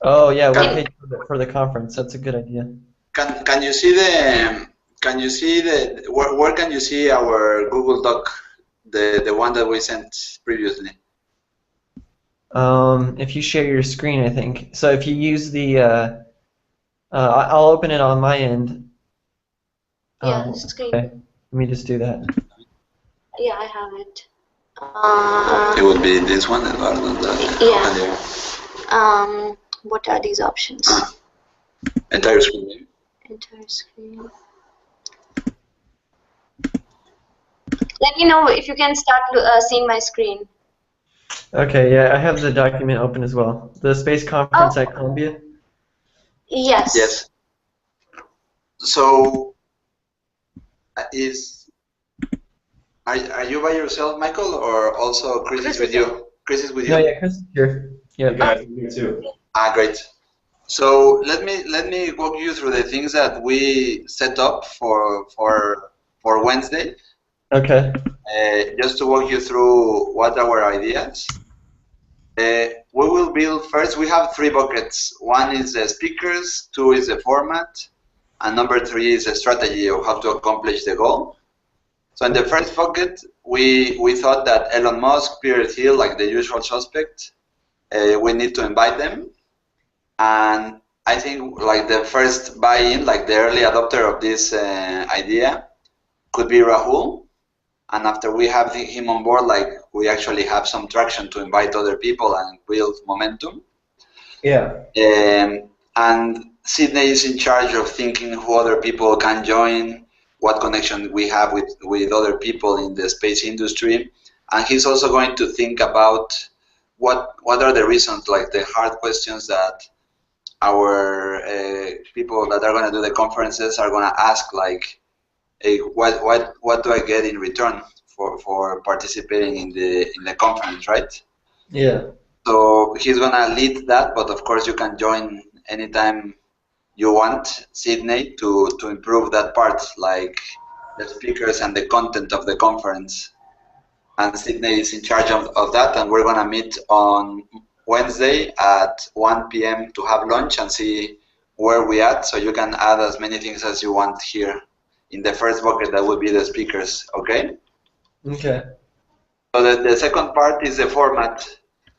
Oh yeah, webpage for the conference. That's a good idea. Can you see the where can you see our Google Doc, the one that we sent previously? If you share your screen, I think. So if you use the, I'll open it on my end. Yeah, screen. Okay. Let me just do that. Yeah, I have it. It would be this one, Eduardo. Yeah. What are these options? Entire screen, maybe? Entire screen. Let me know if you can start seeing my screen. Okay, yeah, I have the document open as well. The space conference at Columbia? Yes. Yes. So, are you by yourself, Michael, or also Chris is with you? Chris is with you? No, yeah, Chris is here. Yeah, guys, I'm here too. Great. So let me walk you through the things that we set up for Wednesday. Okay. Just to walk you through what are our ideas. We will build first. We have 3 buckets. 1 is the speakers, 2 is the format, and number 3 is the strategy of how to accomplish the goal. So in the first bucket, we thought that Elon Musk, Peter Thiel, like the usual suspect, we need to invite them. And I think like the first buy-in, like the early adopter of this idea, could be Rahul. And after we have him on board, like we actually have some traction to invite other people and build momentum. Yeah. And Sydney is in charge of thinking who other people can join, what connection we have with other people in the space industry. And he's also going to think about what are the reasons, like the hard questions that our people that are going to do the conferences are going to ask, like, hey, what do I get in return for participating in the conference, right? Yeah. So he's going to lead that, but of course you can join anytime you want, Sydney, to improve that part, like the speakers and the content of the conference. And Sydney is in charge of that, and we're going to meet on Wednesday at 1 p.m. to have lunch and see where we at, so you can add as many things as you want here. In the first bucket, that would be the speakers, okay? Okay. So the second part is the format.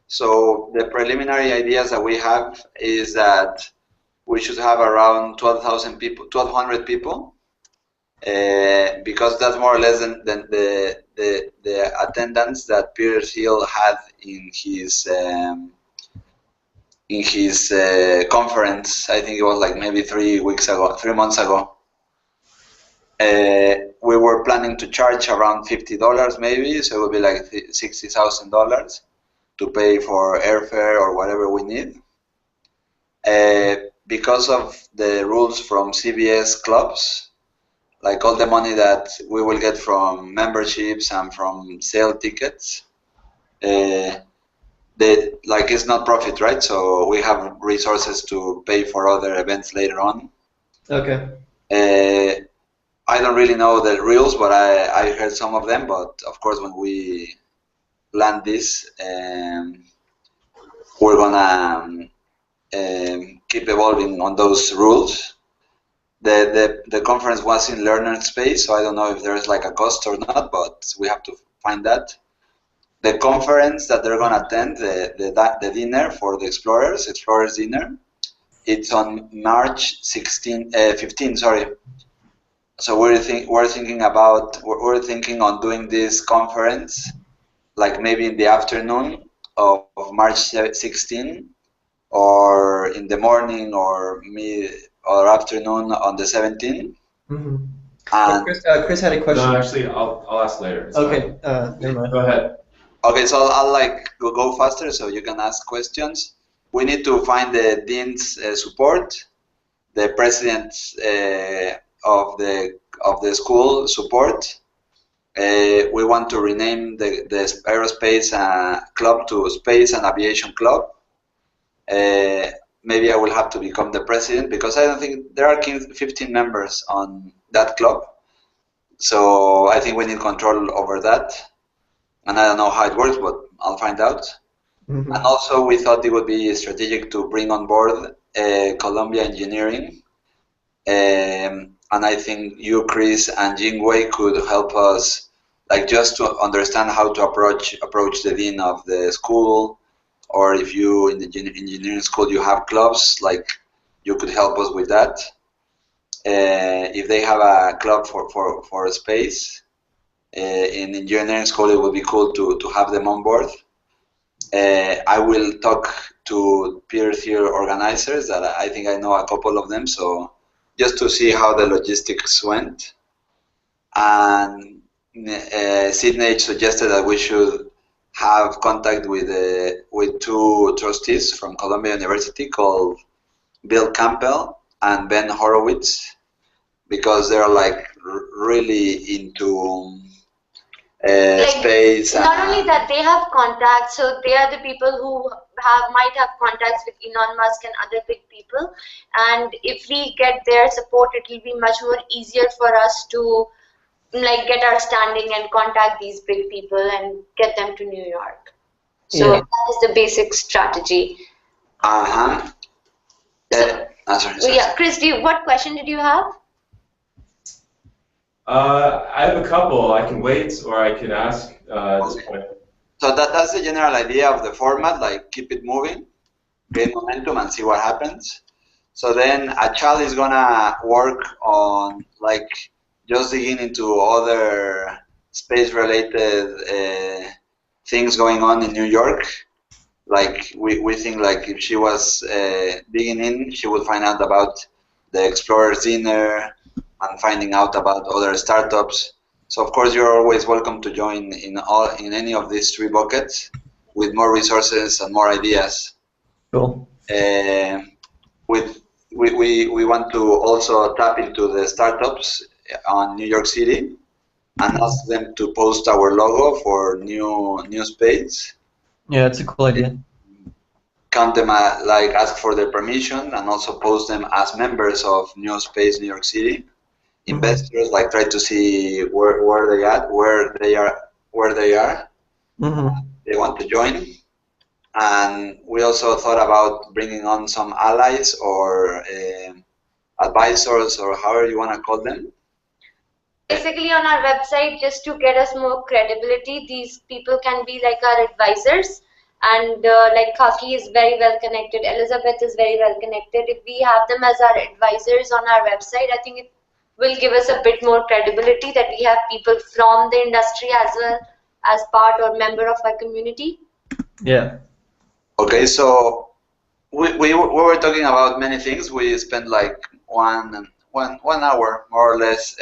So the preliminary ideas that we have is that we should have around 12,000 people, 1,200 people, because that's more or less than the attendance that Peter Thiel had in his conference. I think it was like maybe 3 months ago. We were planning to charge around $50 maybe, so it would be like $60,000 to pay for airfare or whatever we need. Because of the rules from CBS clubs, like all the money that we will get from memberships and from sale tickets, it's not profit, right? So we have resources to pay for other events later on. Okay. I don't really know the rules, but I heard some of them. But of course, when we plan this, we're gonna keep evolving on those rules. The conference was in learner space, so I don't know if there's like a cost or not, but we have to find that. The conference that they're gonna attend, the dinner for the explorers dinner, it's on March 15. Sorry. So we're thinking on doing this conference, like maybe in the afternoon of March 16, or in the morning or afternoon on the 17th. Mm-hmm. And Chris had a question. No, actually, I'll ask later. It's okay. Never mind. Go ahead. Okay, so I'll like go faster so you can ask questions. We need to find the dean's support, the president of the school support. We want to rename the aerospace club to Space and Aviation Club. Maybe I will have to become the president, because I don't think there are 15 members on that club. So I think we need control over that. And I don't know how it works, but I'll find out. And also we thought it would be strategic to bring on board Columbia Engineering. And I think you, Chris, and Jingwei could help us, like, just to understand how to approach the dean of the school, or if you in the engineering school you have clubs, like you could help us with that. If they have a club for space in engineering school, it would be cool to have them on board. I will talk to peer-to-peer organizers that I think I know a couple of them, so just to see how the logistics went. And Sydney suggested that we should have contact with two trustees from Columbia University called Bill Campbell and Ben Horowitz, because they're like really into space. Not only that, they have contacts, so they are the people who might have contacts with Elon Musk and other big people. And if we get their support, it will be much more easier for us to like get our standing and contact these big people and get them to New York. So that is the basic strategy. Sorry. Yeah, Chris, what question did you have? I have a couple. I can wait, or I can ask at this point. So that's the general idea of the format, like keep it moving, gain momentum, and see what happens. So then Achal is gonna work on like just digging into other space-related things going on in New York. Like we think like if she was digging in, she would find out about the Explorers Dinner and finding out about other startups. So of course you're always welcome to join in any of these three buckets with more resources and more ideas. Cool. We want to also tap into the startups on New York City and ask them to post our logo for NewSpace. Yeah, it's a cool idea. Count them like ask for their permission and also post them as members of NewSpace New York City. Investors like try to see where they are. They want to join. And we also thought about bringing on some allies or advisors, or however you want to call them. Basically on our website, just to get us more credibility, these people can be like our advisors. And like Kaki is very well connected, Elizabeth is very well connected. If we have them as our advisors on our website, I think it will give us a bit more credibility that we have people from the industry as well as part or member of our community. Yeah. Okay, so we were talking about many things. We spent like one hour more or less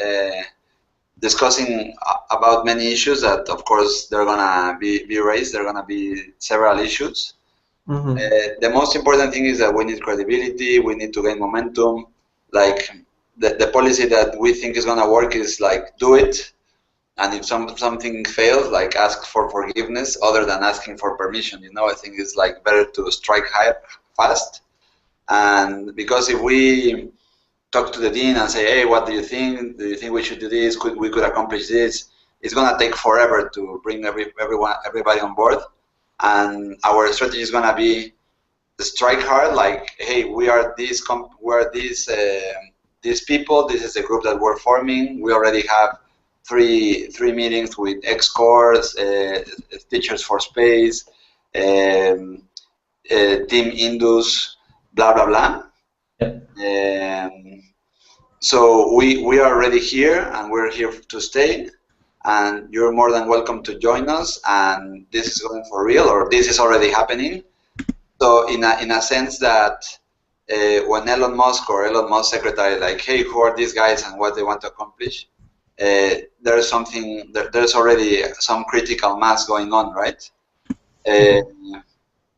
discussing about many issues that, of course, they're gonna be raised. There are gonna be several issues. The most important thing is that we need credibility. We need to gain momentum. Like the policy that we think is gonna work is like do it, and if something fails, like ask for forgiveness, other than asking for permission. You know, I think it's like better to strike hard fast. And because if we talk to the dean and say, hey, what do you think? Do you think we should do this? We could accomplish this? It's gonna take forever to bring everybody on board. And our strategy is gonna be to strike hard, like, hey, we are these people. This is the group that we're forming. We already have three meetings with X-Cores, Teachers for Space, Team Indus, blah blah blah. So we are already here, and we're here to stay, and you're more than welcome to join us. And this is going for real, or this is already happening. So in a sense that when Elon Musk or Elon Musk secretary like, hey, who are these guys and what they want to accomplish? There's already some critical mass going on, right?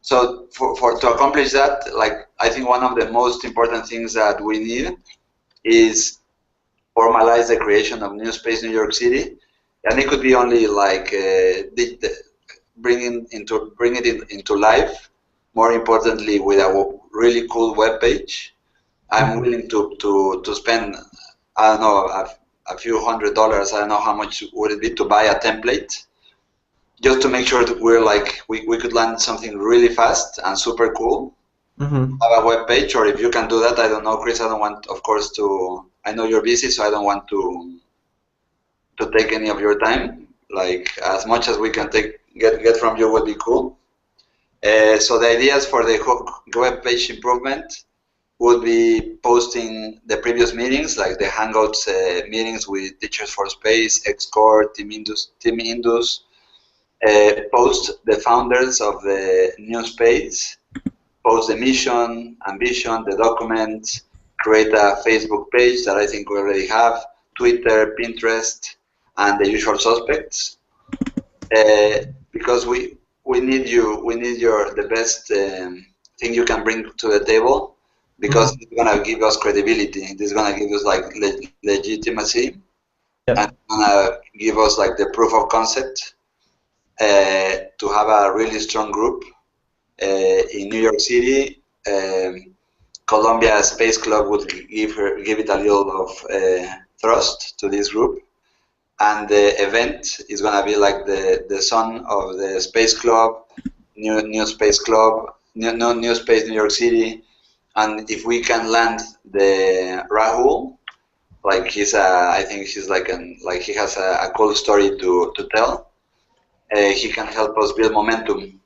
So to accomplish that, like, I think one of the most important things that we need is formalize the creation of NewSpace New York City, and it could be only like bring it into life. More importantly, with a really cool web page. I'm willing to spend, I don't know, a few $100s. I don't know how much would it be to buy a template just to make sure that we're like we could land something really fast and super cool. Mm-hmm. Have a web page, or if you can do that, I don't know, Chris. I don't want, of course, to. I know you're busy, so I don't want to take any of your time. Like as much as we can get from you would be cool. So the ideas for the web page improvement would be posting the previous meetings, like the Hangouts meetings with Teachers for Space, XCore, Team Indus. Post the founders of the NewSpace. Post the mission and vision, the documents, create a Facebook page that I think we already have, Twitter, Pinterest, and the usual suspects. Because we need the best thing you can bring to the table, because it's gonna give us credibility. It's gonna give us like legitimacy, Yep. and it's gonna give us like the proof of concept to have a really strong group. In New York City, Columbia Space Club would give it a little of thrust to this group, and the event is gonna be like the son of the Space Club, New Space Club, New Space New York City, and if we can land the Rahul, like I think he's like he has a cool story to tell. He can help us build momentum.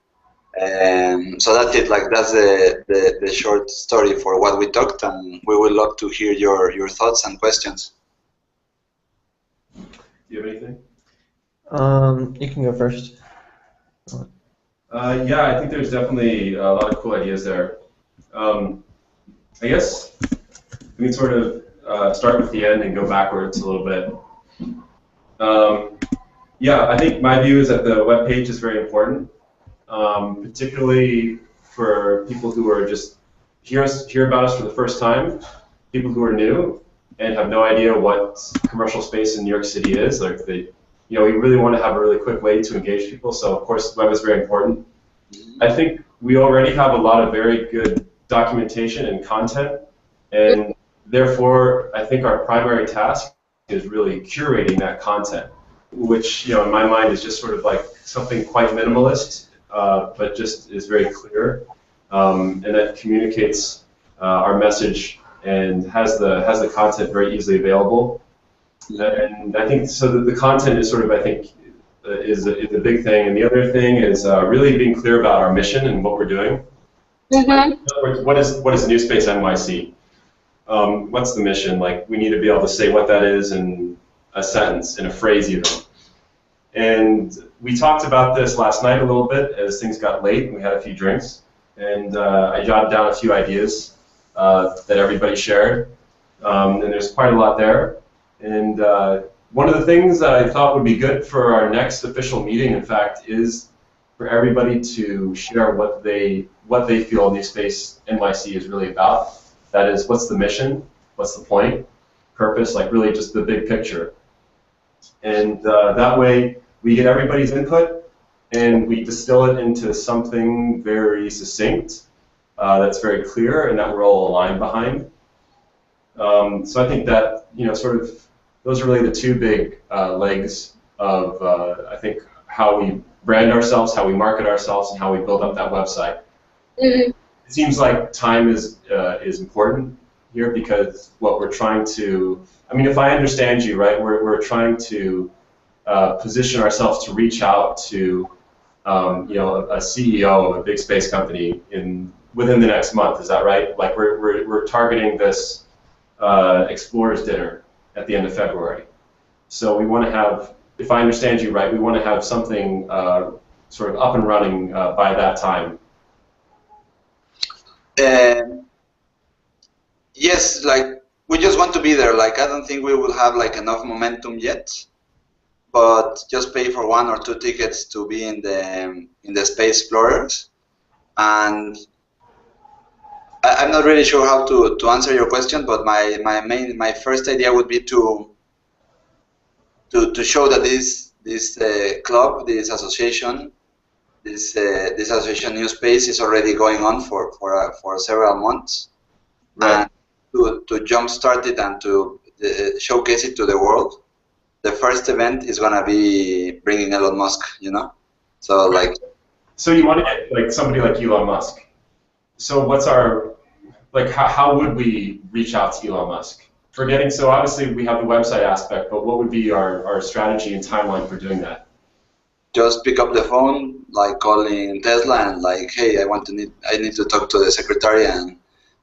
So that's it. Like that's the short story for what we talked, and we would love to hear your thoughts and questions. Do you have anything? You can go first. Yeah, I think there's definitely a lot of cool ideas there. I guess we can sort of start with the end and go backwards a little bit. Yeah, I think my view is that the web page is very important. Particularly for people who are just hear about us for the first time, people who are new and have no idea what commercial space in New York City is. Like we really want to have a really quick way to engage people. So of course, web is very important. I think we already have a lot of very good documentation and content, and therefore, I think our primary task is really curating that content, which in my mind is just sort of like something quite minimalist. But just is very clear, and that communicates our message and has the content very easily available. And I think so that the content is sort of, I think, is a big thing. And the other thing is really being clear about our mission and what we're doing. In other words, what is NewSpace NYC? What's the mission? Like we need to be able to say what that is in a sentence, in a phrase even. And we talked about this last night a little bit as things got late and we had a few drinks. And I jotted down a few ideas that everybody shared. And there's quite a lot there. And one of the things that I thought would be good for our next official meeting, in fact, is for everybody to share what they feel NewSpace NYC is really about. That is, what's the mission? What's the point? Purpose? Like really just the big picture. And that way, we get everybody's input, and we distill it into something very succinct, that's very clear, and that we're all aligned behind. So I think that sort of those are really the two big legs of I think how we brand ourselves, how we market ourselves, and how we build up that website. It seems like time is important here because what we're trying to. I mean, if I understand you right, we're trying to position ourselves to reach out to a CEO of a big space company within the next month. Is that right? Like we're targeting this Explorers Dinner at the end of February. So we want to have, if I understand you right, we want to have something sort of up and running by that time. Yes, like we just want to be there. Like I don't think we will have like enough momentum yet, but just pay for 1 or 2 tickets to be in the Space Explorers. And I'm not really sure how to answer your question, but my first idea would be to show that this club, this association, this association NewSpace is already going on for several months, right. And to jumpstart it and to showcase it to the world. The first event is gonna be bringing Elon Musk, So like, So you want to get like somebody like Elon Musk. So what's our, like, how would we reach out to Elon Musk? So obviously we have the website aspect, but what would be our strategy and timeline for doing that? just pick up the phone, like calling Tesla and like, hey, I need to talk to the secretary, and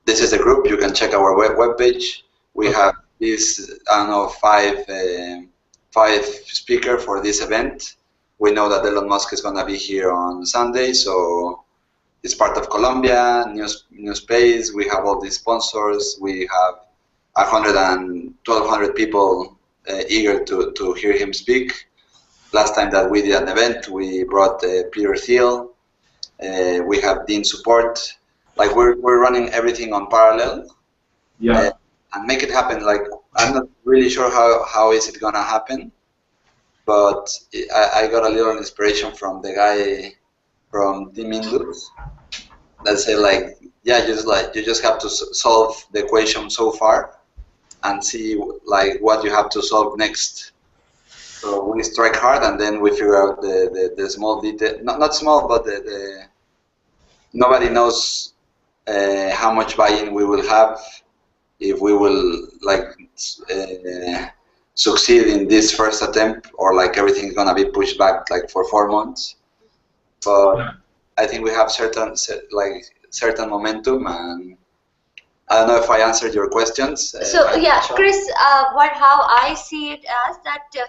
this is the group. You can check our web page. We have this, I don't know, five speaker for this event. We know that Elon Musk is gonna be here on Sunday, so it's part of Colombia, NewSpace. We have all these sponsors. We have 1,200 people eager to hear him speak. Last time that we did an event, we brought Peter Thiel. We have Dean support. Like we're running everything on parallel. Yeah. And make it happen. Like I'm not really sure how is it gonna happen, but I got a little inspiration from the guy from Team Indus that say like, yeah, you just have to solve the equation so far and see like what you have to solve next. So we strike hard, and then we figure out the small detail. Not small, but nobody knows how much buy-in we will have, if we will like succeed in this first attempt, or like everything's gonna be pushed back like for 4 months. But I think we have certain momentum, and I don't know if I answered your questions. So yeah, Chris, how I see it as that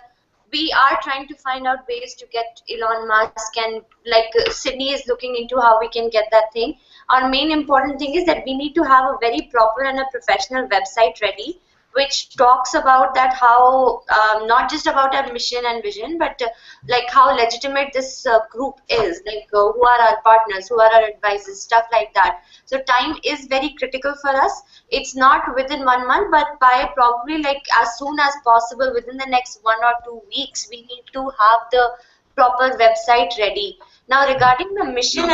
we are trying to find out ways to get Elon Musk, and like Sydney is looking into how we can get that thing. Our main important thing is that we need to have a very proper and a professional website ready, which talks about that how not just about our mission and vision, but like how legitimate this group is, like who are our partners, who are our advisors, stuff like that. So time is very critical for us. It's not within 1 month, but by probably like as soon as possible, within the next 1 or 2 weeks, we need to have the proper website ready. Now regarding the mission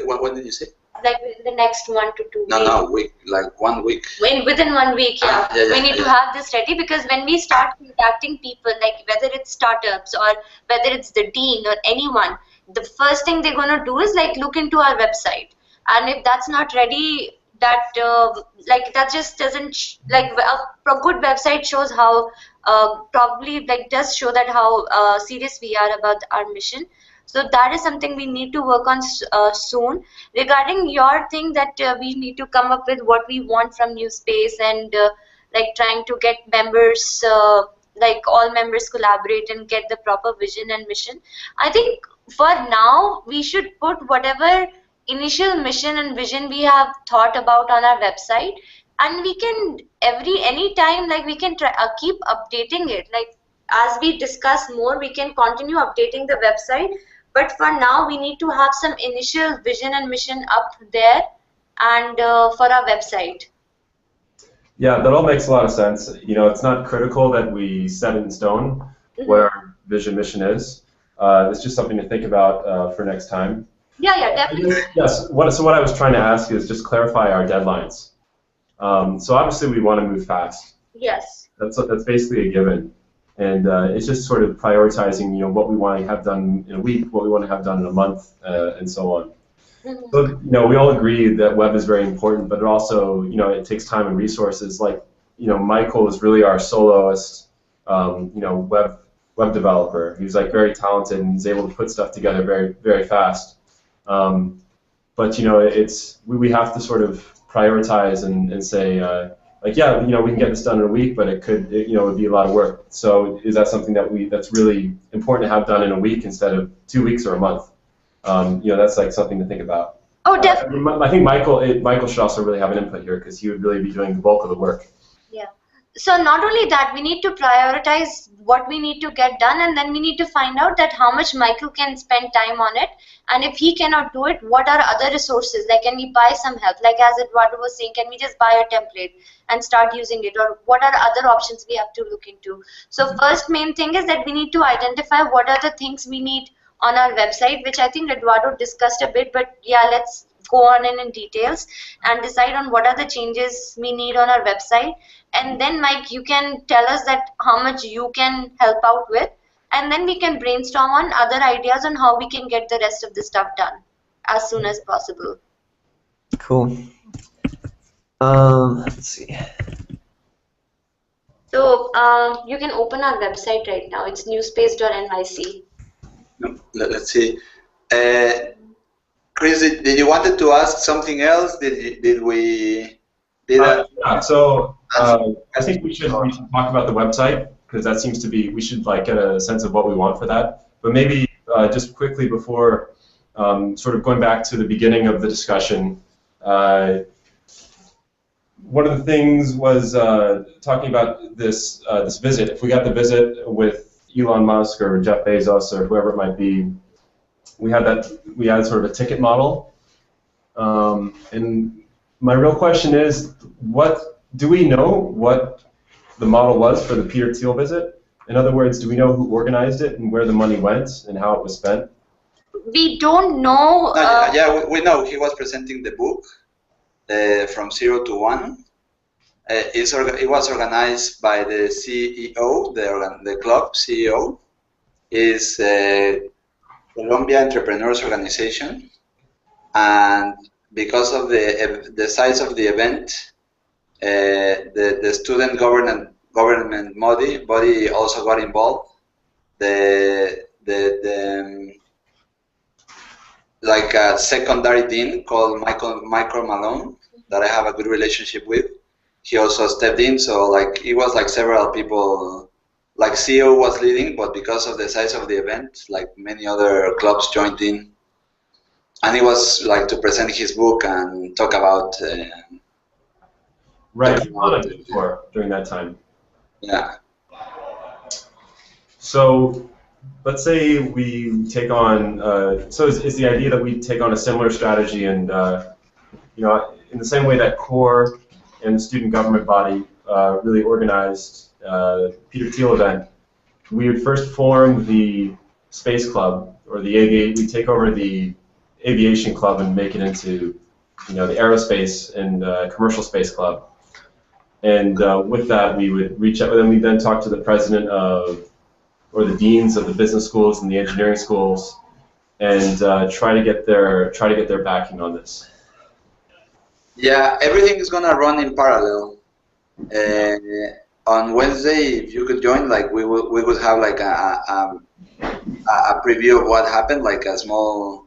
what did you say? Like within the next 1 to 2 weeks. No, week, like 1 week. Within 1 week, yeah. We need to have this ready, because when we start contacting people, like whether it's startups or whether it's the dean or anyone, the first thing they're going to do is like look into our website. And if that's not ready, that that just doesn't like a good website shows how probably like does show that how serious we are about our mission. So that is something we need to work on soon. Regarding your thing that we need to come up with what we want from NewSpace, and like trying to get members, like all members collaborate and get the proper vision and mission. I think for now we should put whatever initial mission and vision we have thought about on our website, and we can anytime like we can try keep updating it. Like as we discuss more, we can continue updating the website. But for now, we need to have some initial vision and mission up there, and for our website. Yeah, that all makes a lot of sense. You know, it's not critical that we set in stone what our vision mission is. It's just something to think about for next time. Yeah, definitely. Yes. So what I was trying to ask is just clarify our deadlines. So obviously we want to move fast. Yes. That's basically a given. And it's just sort of prioritizing, you know, what we want to have done in a week, what we want to have done in a month, and so on. So, you know, we all agree that web is very important, but it also, you know, it takes time and resources. Like, you know, Michael is really our soloist, you know, web developer. He's like very talented and he's able to put stuff together very, very fast. But, you know, we have to sort of prioritize and say, like, yeah, you know, we can get this done in a week, but you know, it would be a lot of work. So is that something that's really important to have done in a week instead of 2 weeks or a month? You know, that's like something to think about. Oh, definitely. I think Michael should also really have an input here, because he would really be doing the bulk of the work. Yeah. So not only that, we need to prioritize what we need to get done, and then we need to find out that how much Michael can spend time on it, and if he cannot do it, what are other resources? Like, can we buy some help? Like as Eduardo was saying, can we just buy a template and start using it, or what are other options we have to look into? So first main thing is that we need to identify what are the things we need on our website, which I think Eduardo discussed a bit, but yeah, let's go on in details and decide on what are the changes we need on our website. And then Mike, you can tell us that how much you can help out with, and then we can brainstorm on other ideas on how we can get the rest of the stuff done as soon as possible. Cool. Let's see. So you can open our website right now. It's newspace.nyc. No, let's see. Chris, did you wanted to ask something else? Did we? Yeah, so I think we should talk about the website, because that seems to be, we should like get a sense of what we want for that. But maybe just quickly before sort of going back to the beginning of the discussion, one of the things was talking about this this visit. If we got the visit with Elon Musk or Jeff Bezos or whoever it might be, we had sort of a ticket model. And my real question is, what do we know what the model was for the Peter Thiel visit? In other words, do we know who organized it and where the money went and how it was spent? We don't know. Yeah, we know he was presenting the book from 0 to 1. It was organized by the CEO, the club CEO, is Colombia Entrepreneurs Organization, and because of the size of the event, the student government body also got involved. Like a secondary dean called Michael Malone, that I have a good relationship with, he also stepped in. So like it was like several people, like CEO was leading, but because of the size of the event, like many other clubs joined in, and it was like to present his book and talk about. Right, during that time. Yeah. So let's say we take on, so is the idea that we take on a similar strategy, and you know, in the same way that CORE and the student government body really organized Peter Thiel event, we would first form the space club, or we take over the aviation club and make it into, you know, the aerospace and commercial space club. And with that, we would reach out, and we then talk to the president of, or the deans of the business schools and the engineering schools, and try to get their backing on this. Yeah, everything is gonna run in parallel. On Wednesday, if you could join, like we would have like a preview of what happened, like a small,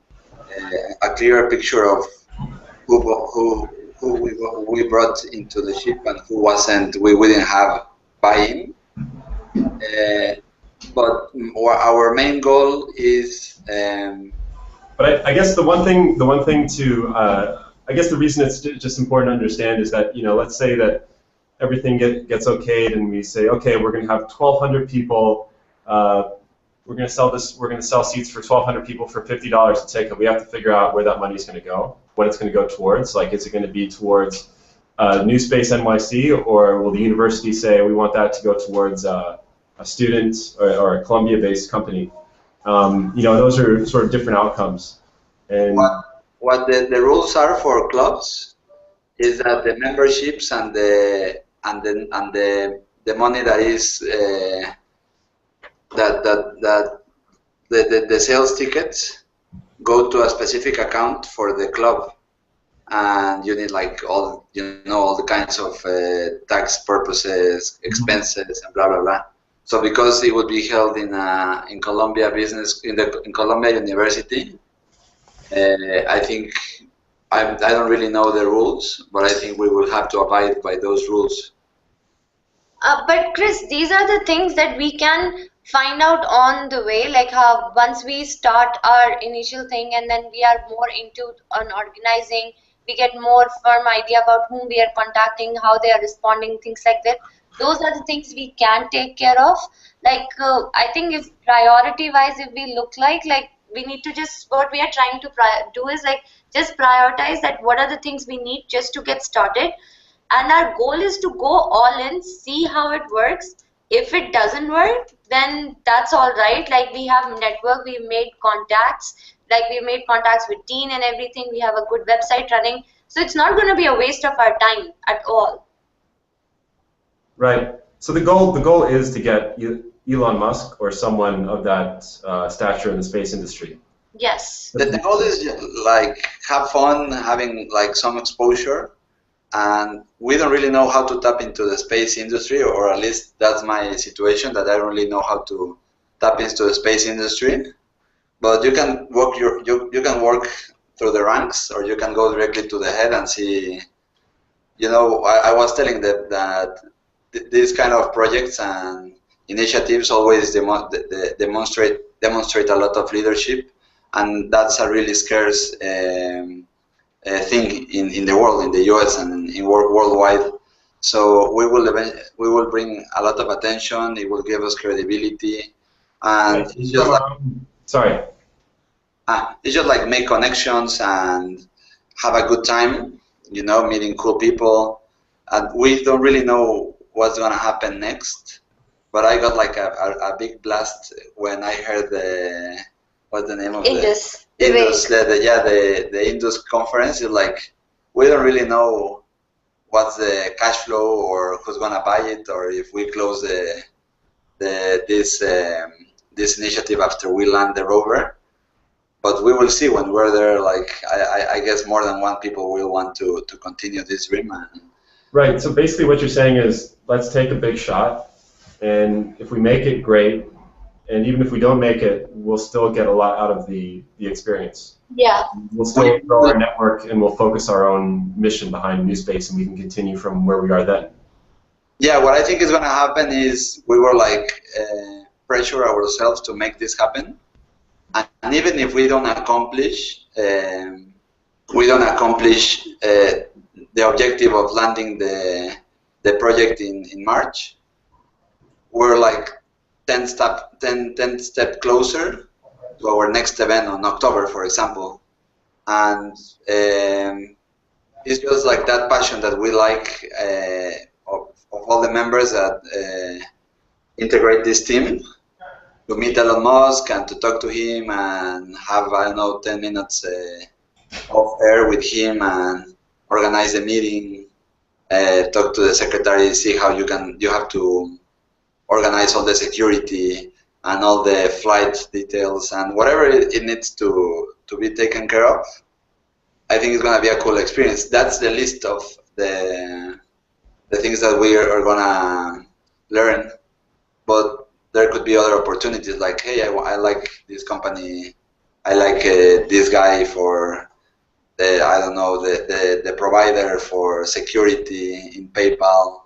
a clearer picture of who we brought into the ship and who wasn't. We didn't have buy-in. But our main goal is. But I guess the one thing to, I guess the reason it's just important to understand is that, you know, let's say that everything gets okayed and we say, okay, we're going to have 1,200 people. We're going to sell seats for 1,200 people for $50 a ticket. We have to figure out where that money is going to go, what it's going to go towards. Like, is it going to be towards NewSpace NYC, or will the university say we want that to go towards a student or a Columbia-based company? You know, those are sort of different outcomes. And what the rules are for clubs is that the memberships and the money that is the sales tickets go to a specific account for the club, and you need like all the kinds of tax purposes, expenses, and blah blah blah. So because it would be held in Columbia in Columbia University, I think I don't really know the rules, but I think we will have to abide by those rules. But Chris, these are the things that we can find out on the way, like how once we start our initial thing and then we are more into on organizing, we get more firm idea about whom we are contacting, how they are responding, things like that. Those are the things we can take care of. Like I think if priority wise, if we look like we need to just, what we are trying to do is like just prioritize that what are the things we need just to get started. And our goal is to go all in, see how it works. If it doesn't work, then that's all right. Like we have network, we made contacts, like we made contacts with Dean and everything. We have a good website running. So it's not going to be a waste of our time at all. Right. So the goal is to get, you Elon Musk or someone of that stature in the space industry. Yes. The goal is like have fun, having like some exposure, and we don't really know how to tap into the space industry, or at least that's my situation, that I don't really know how to tap into the space industry. But you can you can work through the ranks, or you can go directly to the head and see. You know, I was telling them that these kind of projects and initiatives always demonstrate a lot of leadership, and that's a really scarce thing in the world, in the US and in worldwide. So we will bring a lot of attention. It will give us credibility, and Right. it's just like, Sorry. it's just like make connections and have a good time. You know, meeting cool people, and we don't really know what's gonna happen next. But I got like a big blast when I heard what's the name of Indus. the Indus, the Indus conference. Is like we don't really know what's the cash flow or who's gonna buy it, or if we close this initiative after we land the rover. But we will see when we're there. Like I guess more than one people will want to continue this dream. Right. So basically, what you're saying is, let's take a big shot, and if we make it, great. And even if we don't make it, we'll still get a lot out of the experience. Yeah. We'll still grow our network, and we'll focus our own mission behind NewSpace, and we can continue from where we are then. Yeah, what I think is going to happen is we will like pressure ourselves to make this happen, and even if we don't accomplish the objective of landing the project in March, we're like 10 step closer to our next event on October, for example. And it's just like that passion that we like of all the members that integrate this team, to meet Elon Musk and to talk to him and have, I don't know, 10 minutes off air with him and organize a meeting, talk to the secretary, see how you have to organize all the security and all the flight details and whatever it needs to be taken care of. I think it's going to be a cool experience. That's the list of the things that we are going to learn. But there could be other opportunities, like, hey, I like this company, I like this guy for I don't know, the provider for security in PayPal,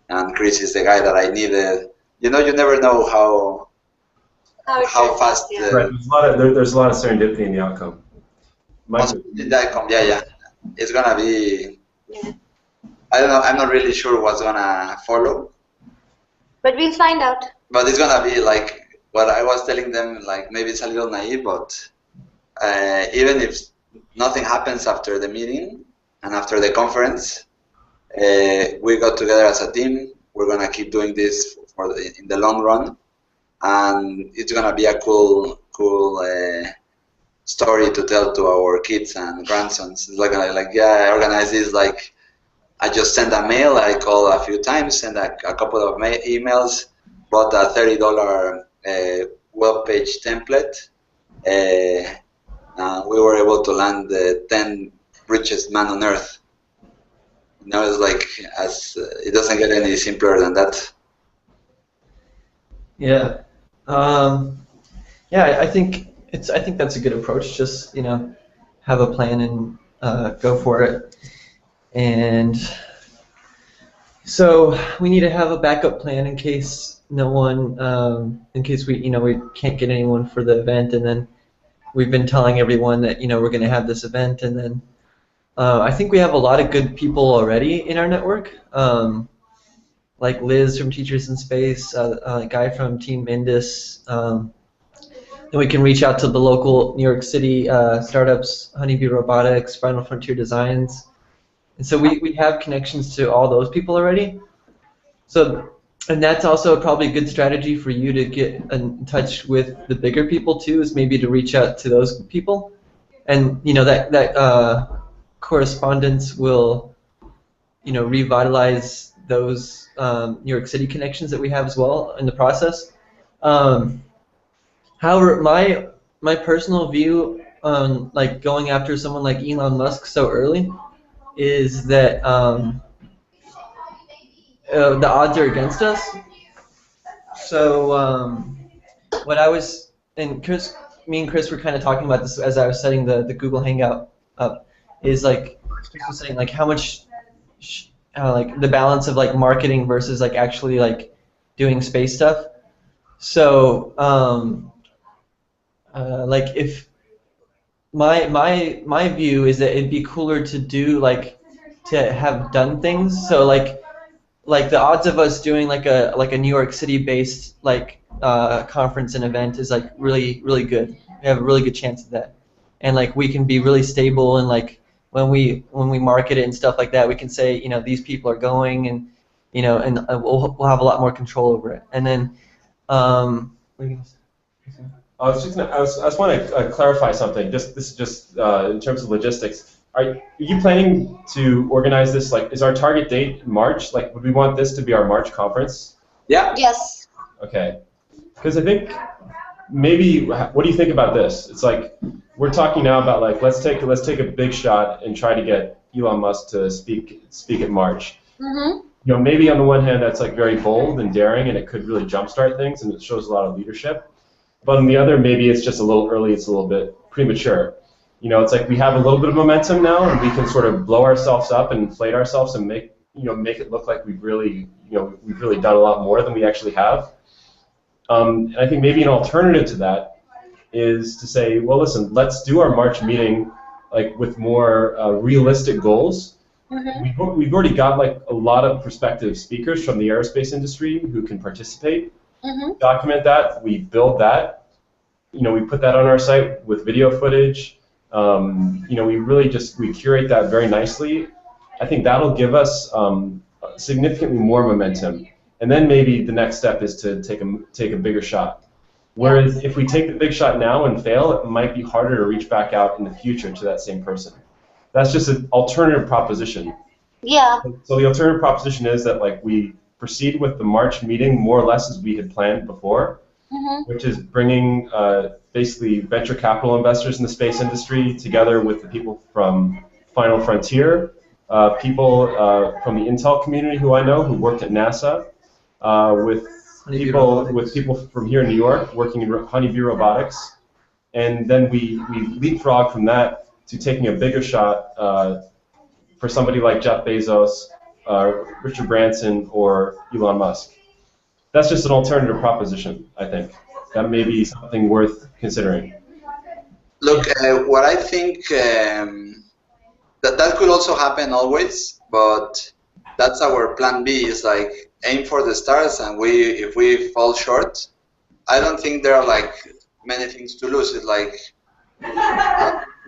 and Chris is the guy that I needed. You know, you never know how fast. Yeah. Right. There's a lot of serendipity in the outcome. Yeah. It's gonna be. Yeah. I don't know. I'm not really sure what's gonna follow. But we'll find out. But it's gonna be like what I was telling them. Like maybe it's a little naive, but even if nothing happens after the meeting and after the conference, we got together as a team. We're gonna keep doing this in the long run, and it's gonna be a cool story to tell to our kids and grandsons. It's like yeah, I organized this. Like I just sent a mail. I called a few times, sent a couple of emails, bought a $30 web page template. We were able to land the 10 richest man on earth. You know, it's like it doesn't get any simpler than that. Yeah, yeah. I think that's a good approach. Just have a plan and go for it. And so we need to have a backup plan in case in case we can't get anyone for the event, and then we've been telling everyone that we're going to have this event, and then I think we have a lot of good people already in our network, like Liz from Teachers in Space, a guy from Team Indus. Then we can reach out to the local New York City startups, Honeybee Robotics, Final Frontier Designs, and so we have connections to all those people already. So. And that's also probably a good strategy for you to get in touch with the bigger people too, is maybe to reach out to those people, and that correspondence will revitalize those New York City connections that we have as well in the process. However, my personal view on like going after someone like Elon Musk so early is that the odds are against us. So what I was and Chris, me and Chris were kind of talking about this as I was setting the Google Hangout up. Is like Chris was saying like how much like the balance of like marketing versus like actually like doing space stuff. So like if my view is that it'd be cooler to do like to have done things. So like the odds of us doing like a New York City based like conference and event is like really good. We have a really good chance of that, and like we can be really stable and like when we market it and stuff like that, we can say these people are going and and we'll have a lot more control over it. And then what are you gonna say? I just want to clarify something. This is just in terms of logistics. Are you planning to organize this? Like, is our target date March? Like, would we want this to be our March conference? Yeah. Yes. Okay. Because I think maybe, what do you think about this? It's like we're talking now about like let's take a big shot and try to get Elon Musk to speak at March. Mm-hmm. Maybe on the one hand that's like very bold and daring, and it could really jumpstart things, and it shows a lot of leadership. But on the other, maybe it's just a little early, it's a little bit premature. It's like we have a little bit of momentum now, and we can sort of blow ourselves up and inflate ourselves and make it look like we've really done a lot more than we actually have. And I think maybe an alternative to that is to say, well, listen, let's do our March meeting like with more realistic goals. Mm-hmm. We've already got like a lot of prospective speakers from the aerospace industry who can participate. Mm-hmm. Document that, we build that, we put that on our site with video footage. We curate that very nicely. I think that'll give us significantly more momentum. And then maybe the next step is to take a bigger shot. Whereas if we take the big shot now and fail, it might be harder to reach back out in the future to that same person. That's just an alternative proposition. Yeah. So the alternative proposition is that like we proceed with the March meeting more or less as we had planned before, mm-hmm. which is bringing basically venture capital investors in the space industry together with the people from Final Frontier, people from the Intel community who I know who worked at NASA, with people from here in New York working in Honeybee Robotics, and then we leapfrog from that to taking a bigger shot for somebody like Jeff Bezos, Richard Branson, or Elon Musk. That's just an alternative proposition, I think. That may be something worth considering. Look, what I think that could also happen always, but that's our plan B, is like aim for the stars, and if we fall short, I don't think there are like many things to lose. It's like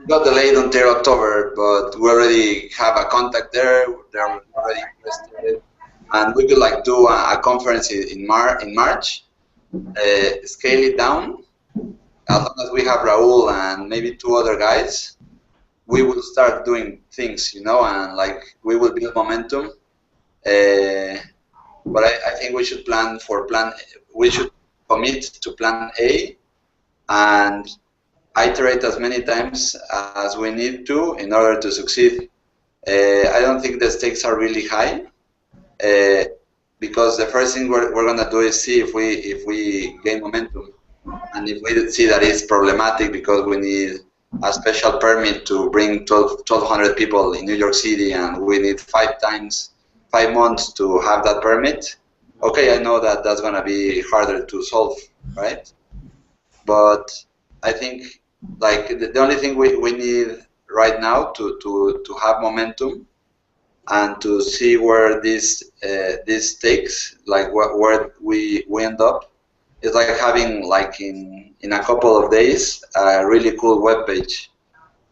got delayed until October, but we already have a contact there. They're already interested, and we could like do a conference in March, scale it down. As long as we have Raul and maybe 2 other guys, we will start doing things, and like we will build momentum. But I think we should we should commit to plan A and iterate as many times as we need to in order to succeed. I don't think the stakes are really high, because the first thing we're going to do is see if we gain momentum. And if we see that it's problematic because we need a special permit to bring 1,200 people in New York City and we need 5 months to have that permit, okay, I know that that's going to be harder to solve, right? But I think like the only thing we need right now to have momentum and to see where this takes, like where we end up, is like having like in a couple of days a really cool web page,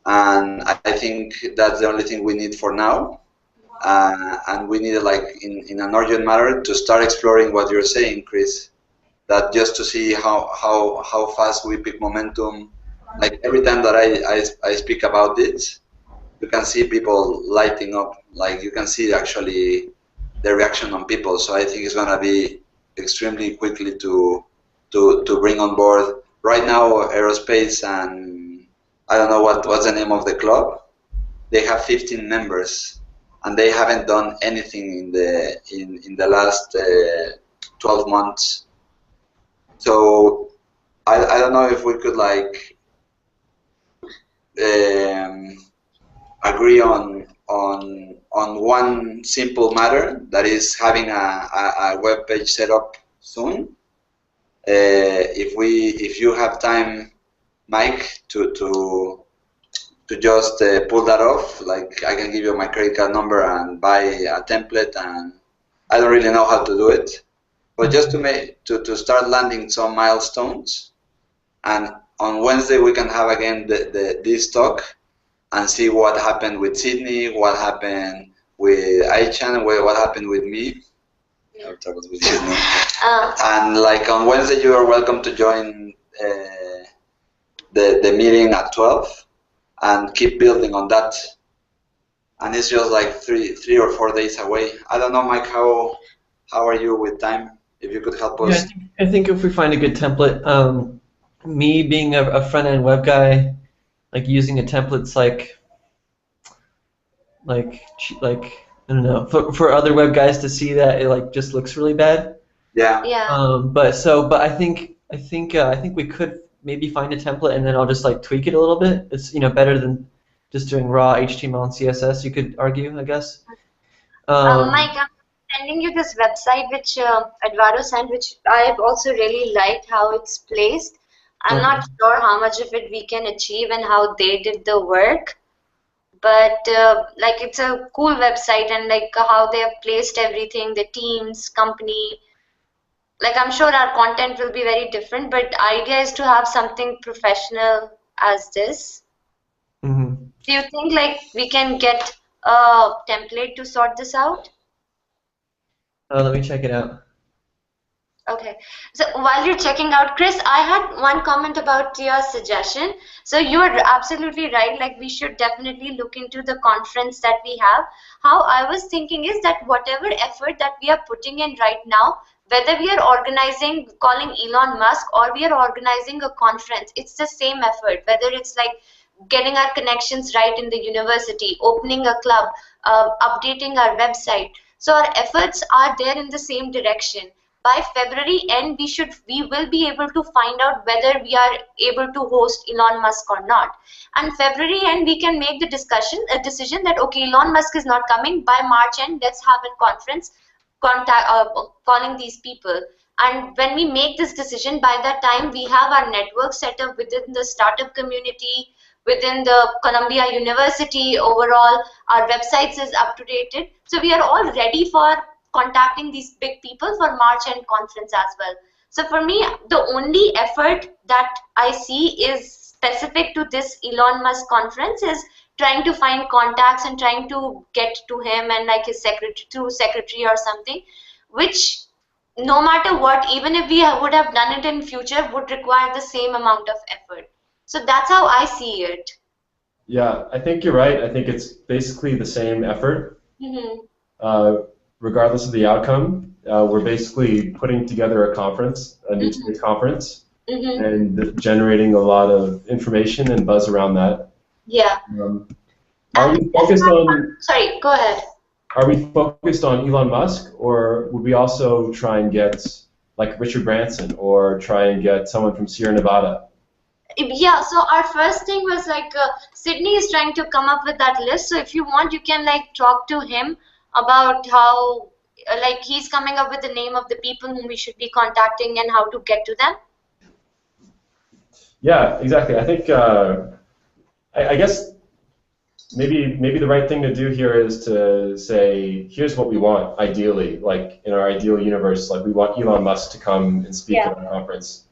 and I think that's the only thing we need for now. And we need, like in an urgent matter, to start exploring what you're saying, Chris. That just to see how fast we pick momentum. Like every time that I speak about this, you can see people lighting up. Like you can see actually the reaction on people. So I think it's gonna be extremely quickly to to bring on board. Right now, Aerospace and I don't know what's the name of the club. They have 15 members, and they haven't done anything in the last 12 months. So I don't know if we could like agree on one simple matter, that is having a web page set up soon. If you have time, Mike, to just pull that off, like I can give you my credit card number and buy a template, and I don't really know how to do it, but just to start landing some milestones, and on Wednesday we can have again this talk and see what happened with Sydney, what happened with Aichan, what happened with me. With Sydney. And like on Wednesday, you are welcome to join the meeting at 12 and keep building on that. And it's just like three or 4 days away. I don't know, Mike, how are you with time? If you could help us. Yeah, I think if we find a good template, me being a front-end web guy, like using a template's like I don't know, for other web guys to see that it like just looks really bad. Yeah. Yeah. But I think we could maybe find a template, and then I'll just like tweak it a little bit. It's better than just doing raw HTML and CSS. You could argue, I guess. Mike, I'm sending you this website which Eduardo sent, which I've also really liked how it's placed. I'm not sure how much of it we can achieve and how they did the work, but like it's a cool website, and like how they have placed everything, the teams, company. Like I'm sure our content will be very different, but the idea is to have something professional as this. Mm-hmm. Do you think like we can get a template to sort this out? Let me check it out. Okay. So while you're checking out, Chris, I had one comment about your suggestion. So you are absolutely right. Like we should definitely look into the conference that we have. How I was thinking is that whatever effort that we are putting in right now, whether we are organizing, calling Elon Musk, or we are organizing a conference, it's the same effort. Whether it's like getting our connections right in the university, opening a club, updating our website. So our efforts are there in the same direction. By February end, we will be able to find out whether we are able to host Elon Musk or not. And February end, we can make the decision that okay, Elon Musk is not coming. By March end, let's have a conference, calling these people. And when we make this decision, by that time we have our network set up within the startup community, within the Columbia University. Overall, our websites is up to date. So we are all ready for contacting these big people for March end conference as well. So for me, the only effort that I see is specific to this Elon Musk conference is trying to find contacts and trying to get to him and like his secretary or something, which no matter what, even if we would have done it in future, would require the same amount of effort. So that's how I see it. Yeah, I think you're right. I think it's basically the same effort. Mm-hmm. Regardless of the outcome, we're basically putting together a conference, a NewSpace conference, and generating a lot of information and buzz around that. Yeah. Are we focused on? Sorry, go ahead. Are we focused on Elon Musk, or would we also try and get like Richard Branson, or try and get someone from Sierra Nevada? Yeah, so our first thing was like Sydney is trying to come up with that list. So if you want, you can like talk to him about how like he's coming up with the name of the people whom we should be contacting and how to get to them. Yeah, exactly. I think I guess maybe the right thing to do here is to say, here's what we want ideally, like in our ideal universe, like we want Elon Musk to come and speak at our conference.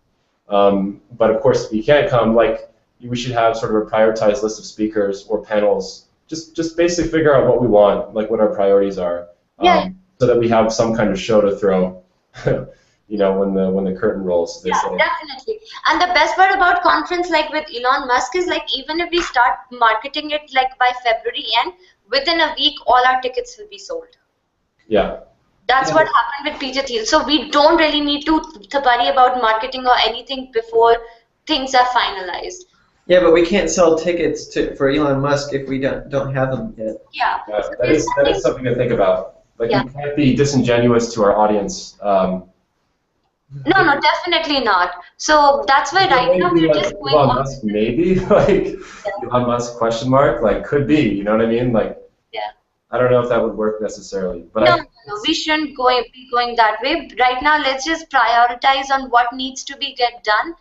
But of course, if he can't come, like we should have sort of a prioritized list of speakers or panels. Just basically figure out what we want, like what our priorities are, so that we have some kind of show to throw, when the curtain rolls. They say. Definitely. And the best part about conference like with Elon Musk is like even if we start marketing it like by February end, within a week all our tickets will be sold. Yeah. That's what happened with Peter Thiel. So we don't really need to worry about marketing or anything before things are finalized. Yeah, but we can't sell tickets for Elon Musk if we don't have them yet. Yeah. Yeah, So that is something to think about. Like, Yeah. we can't be disingenuous to our audience. No, definitely not. So that's why right now we're just going Elon on. Musk, maybe, like Elon Musk question mark, like could be, you know what I mean? Like, Yeah. I don't know if that would work necessarily, but No, we shouldn't be going that way. Right now, let's just prioritize on what needs to be get done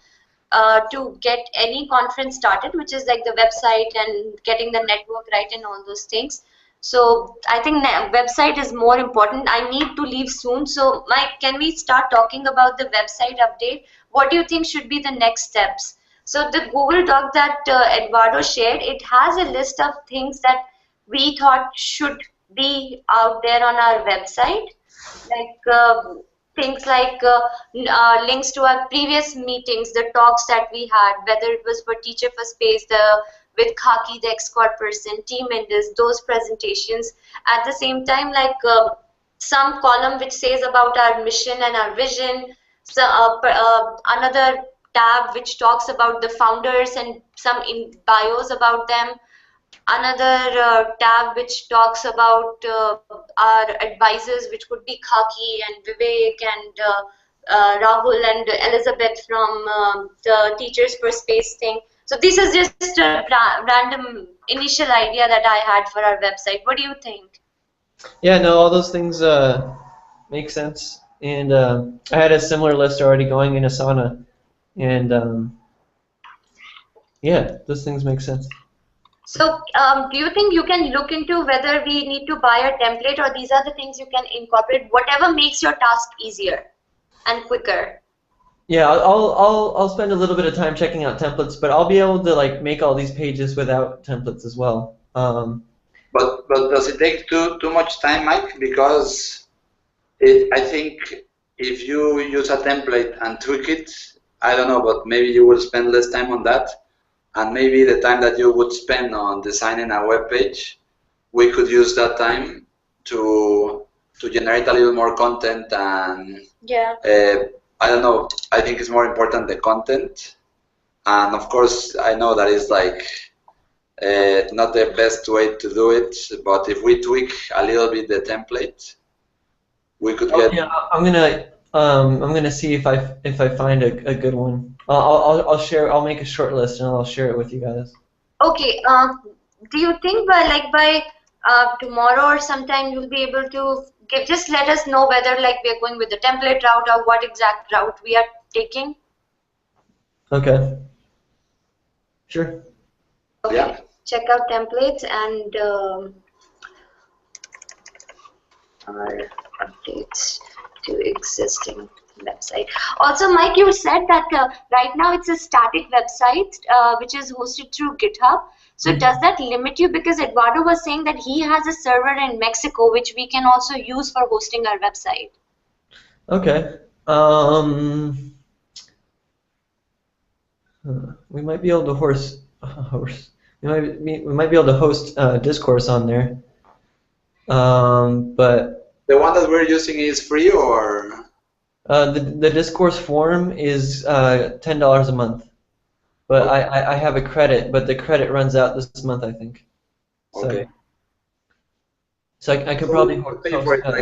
to get any conference started, which is like the website and getting the network right and all those things. So I think website is more important. I need to leave soon. So Mike, can we start talking about the website update? What do you think should be the next steps? So the Google Doc that Eduardo shared, it has a list of things that we thought should be out there on our website, like things like links to our previous meetings, the talks that we had, whether it was for Teacher for Space, with Khaki, the Escort person, Team Indus, those presentations. At the same time, like some column which says about our mission and our vision, so another tab which talks about the founders and some bios about them, another tab which talks about our advisors, which could be Khaki and Vivek and Rahul and Elizabeth from the Teachers for Space thing. So this is just a random initial idea that I had for our website. What do you think? Yeah, no, all those things make sense. And I had a similar list already going in Asana. And yeah, those things make sense. So do you think you can look into whether we need to buy a template, or these are the things you can incorporate, whatever makes your task easier and quicker? Yeah, I'll spend a little bit of time checking out templates, but I'll be able to like make all these pages without templates as well. But does it take too much time, Mike? Because I think if you use a template and tweak it, I don't know, but maybe you will spend less time on that, and maybe the time that you would spend on designing a web page, we could use that time to generate a little more content. And Yeah. I don't know, I think it's more important the content, and of course I know that is like not the best way to do it, but if we tweak a little bit the template, we could get. Yeah, I'm gonna see if I find a good one. I'll share. I'll make a short list and I'll share it with you guys. Okay. Do you think by tomorrow or sometime you'll be able to just let us know whether like we are going with the template route or what exact route we are taking? Okay. Sure. Okay. Yeah. Check out templates and our updates to existing website. Also, Mike, you said that right now it's a static website which is hosted through GitHub. So does that limit you? Because Eduardo was saying that he has a server in Mexico which we can also use for hosting our website. Okay. We might be able to we might be able to host discourse on there. But The one that we're using is free, or? the discourse forum is $10 a month. But I have a credit, but the credit runs out this month, I think. So, Okay. So I could probably host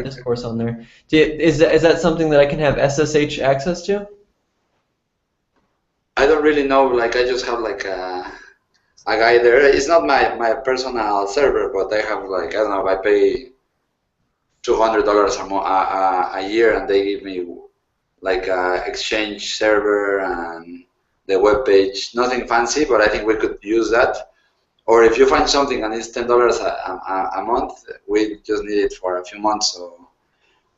discourse on there. Is that something that I can have SSH access to? I don't really know. Like I just have like a guy there. It's not my personal server, but I have like, I don't know. I pay $200 or more a year, and they give me like a Exchange server and the web page. Nothing fancy, but I think we could use that. Or if you find something and it's $10 a month, we just need it for a few months. So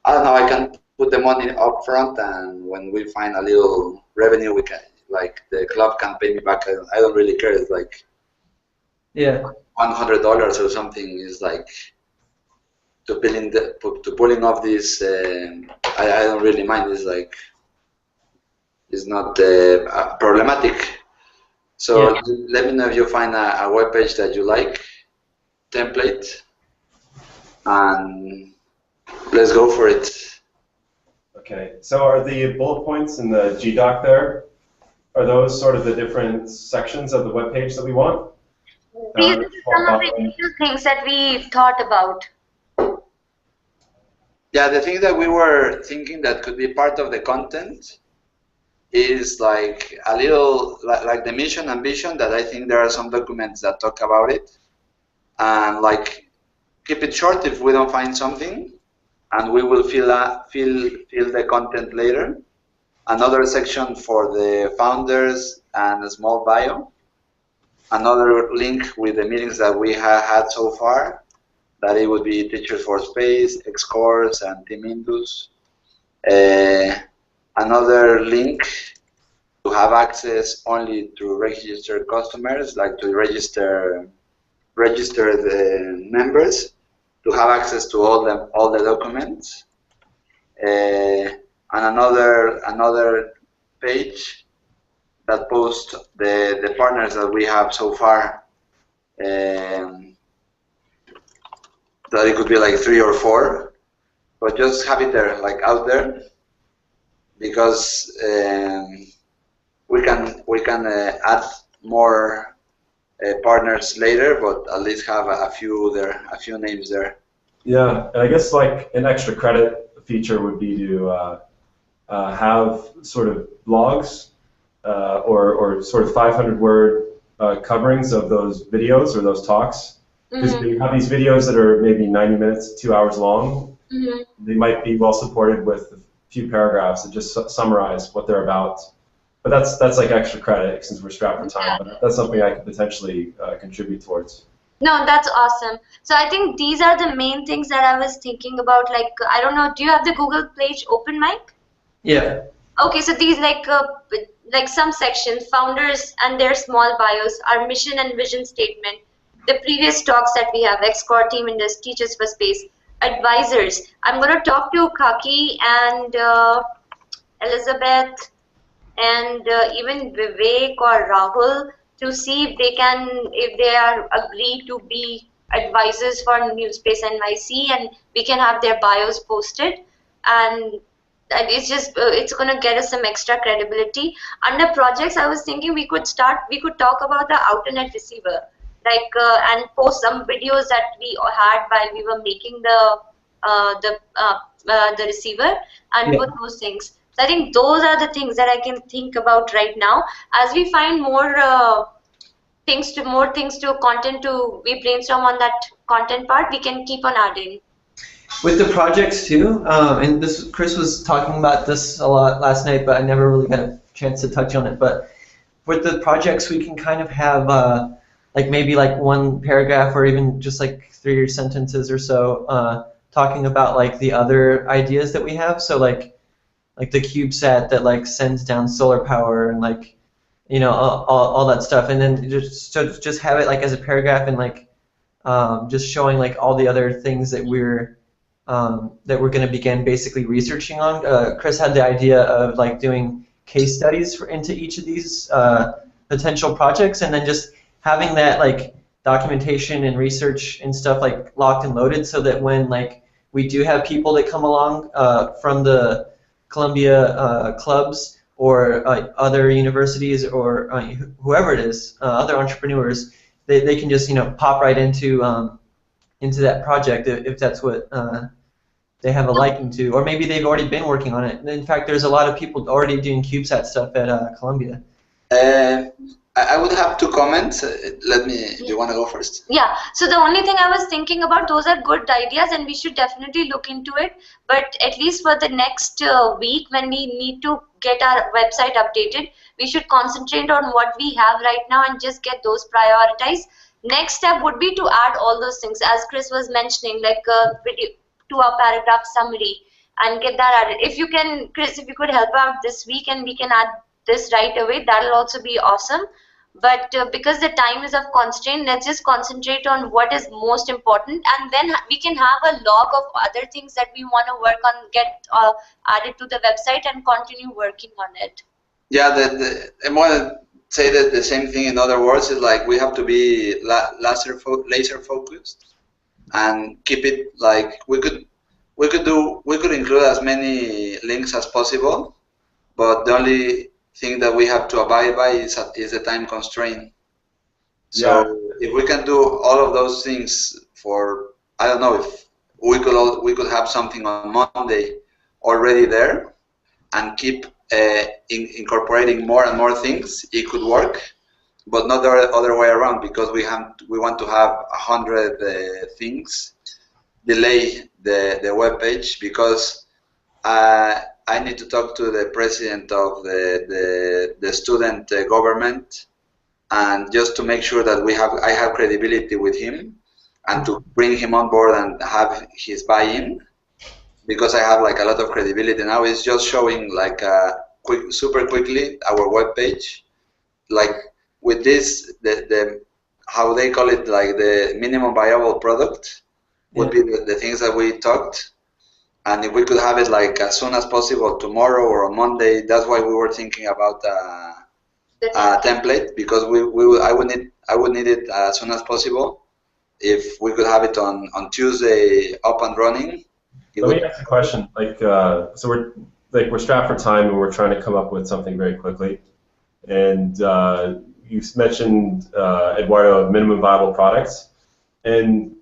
I don't know. I can put the money up front, and when we find a little revenue, we can, like, the club can pay me back. I don't really care. It's like, yeah, $100 or something is like to pulling off this. I don't really mind. It's like, it's not problematic. So let me know if you find a web page that you like, template, and let's go for it. Okay, so are the bullet points in the GDoc there, are those sort of the different sections of the web page that we want? These are some of the initial things that we thought about. Yeah, the thing that we were thinking that could be part of the content is like a little like the mission and vision, that I think there are some documents that talk about it, and like keep it short if we don't find something, and we will fill the content later. Another section for the founders and a small bio. Another link with the meetings that we have had so far, that it would be Teachers for Space, X-Course, and Team Indus. Another link to have access only to registered customers, like to registered members, to have access to all the documents. And another page that posts the partners that we have so far. That it could be like 3 or 4, but just have it there, like out there, because we can add more partners later, but at least have a few names there. Yeah, and I guess like an extra credit feature would be to have sort of blogs or sort of 500-word coverings of those videos or those talks. Because you have these videos that are maybe 90 minutes, 2 hours long. They might be well supported with a few paragraphs that just summarize what they're about. But that's like extra credit since we're strapped for time. But that's something I could potentially contribute towards. No, that's awesome. So I think these are the main things that I was thinking about. Like, I don't know, do you have the Google page open, Mike? Yeah. Okay, so these like some sections, founders and their small bios, our mission and vision statement, the previous talks that we have, X-Core, Team Indus, Teachers for Space, advisors. I'm going to talk to Kaki and Elizabeth and even Vivek or Rahul to see if they are agreed to be advisors for NewSpace NYC, and we can have their bios posted. And it's going to get us some extra credibility. Under projects, I was thinking we could talk about the Outernet receiver, like and post some videos that we had while we were making the receiver, and put those things. So I think those are the things that I can think about right now. As we find more things to content we brainstorm on that content part, we can keep on adding. With the projects too, and Chris was talking about this a lot last night, but I never really got a chance to touch on it. But with the projects, we can kind of have like maybe like one paragraph or even just like 3 sentences or so talking about like the other ideas that we have. So like the CubeSat that like sends down solar power and like, you know, all that stuff, and then just have it like as a paragraph and like just showing like all the other things that we're going to begin basically researching on. Chris had the idea of like doing case studies into each of these potential projects, and then just having that like documentation and research and stuff like locked and loaded, so that when like we do have people that come along from the Columbia clubs or other universities or whoever it is, other entrepreneurs, they can just, you know, pop right into that project if that's what they have a liking to, or maybe they've already been working on it. And in fact, there's a lot of people already doing CubeSat stuff at Columbia. I would have 2 comments. Do you want to go first? Yeah, so the only thing I was thinking about, those are good ideas and we should definitely look into it. But at least for the next week, when we need to get our website updated, we should concentrate on what we have right now and just get those prioritized. Next step would be to add all those things, as Chris was mentioning, like a 2-hour paragraph summary, and get that added. If you can, Chris, if you could help out this week and we can add this right away, that'll also be awesome. But because the time is of constraint, let's just concentrate on what is most important, and then we can have a log of other things that we want to work on, get added to the website, and continue working on it. Yeah, I want to say that the same thing in other words is like we have to be laser focused and keep it like we could we could include as many links as possible, but the only thing that we have to abide by is the time constraint. So if we can do all of those things for, I don't know, if we could have something on Monday already there and keep incorporating more and more things, it could work, but not the other way around, because we want to have 100 things delay the web page, because I need to talk to the president of the student government, and just to make sure that I have credibility with him, and to bring him on board and have his buy-in, because I have like a lot of credibility now. It's just showing like super quickly our web page, like with this the how they call it, like the minimum viable product would be the things that we talked. And if we could have it like as soon as possible, tomorrow or on Monday, that's why we were thinking about a template, because I would need it as soon as possible. If we could have it on Tuesday up and running. Let me ask a question. Like, so we're strapped for time, and we're trying to come up with something very quickly. And you mentioned, Eduardo, minimum viable products. And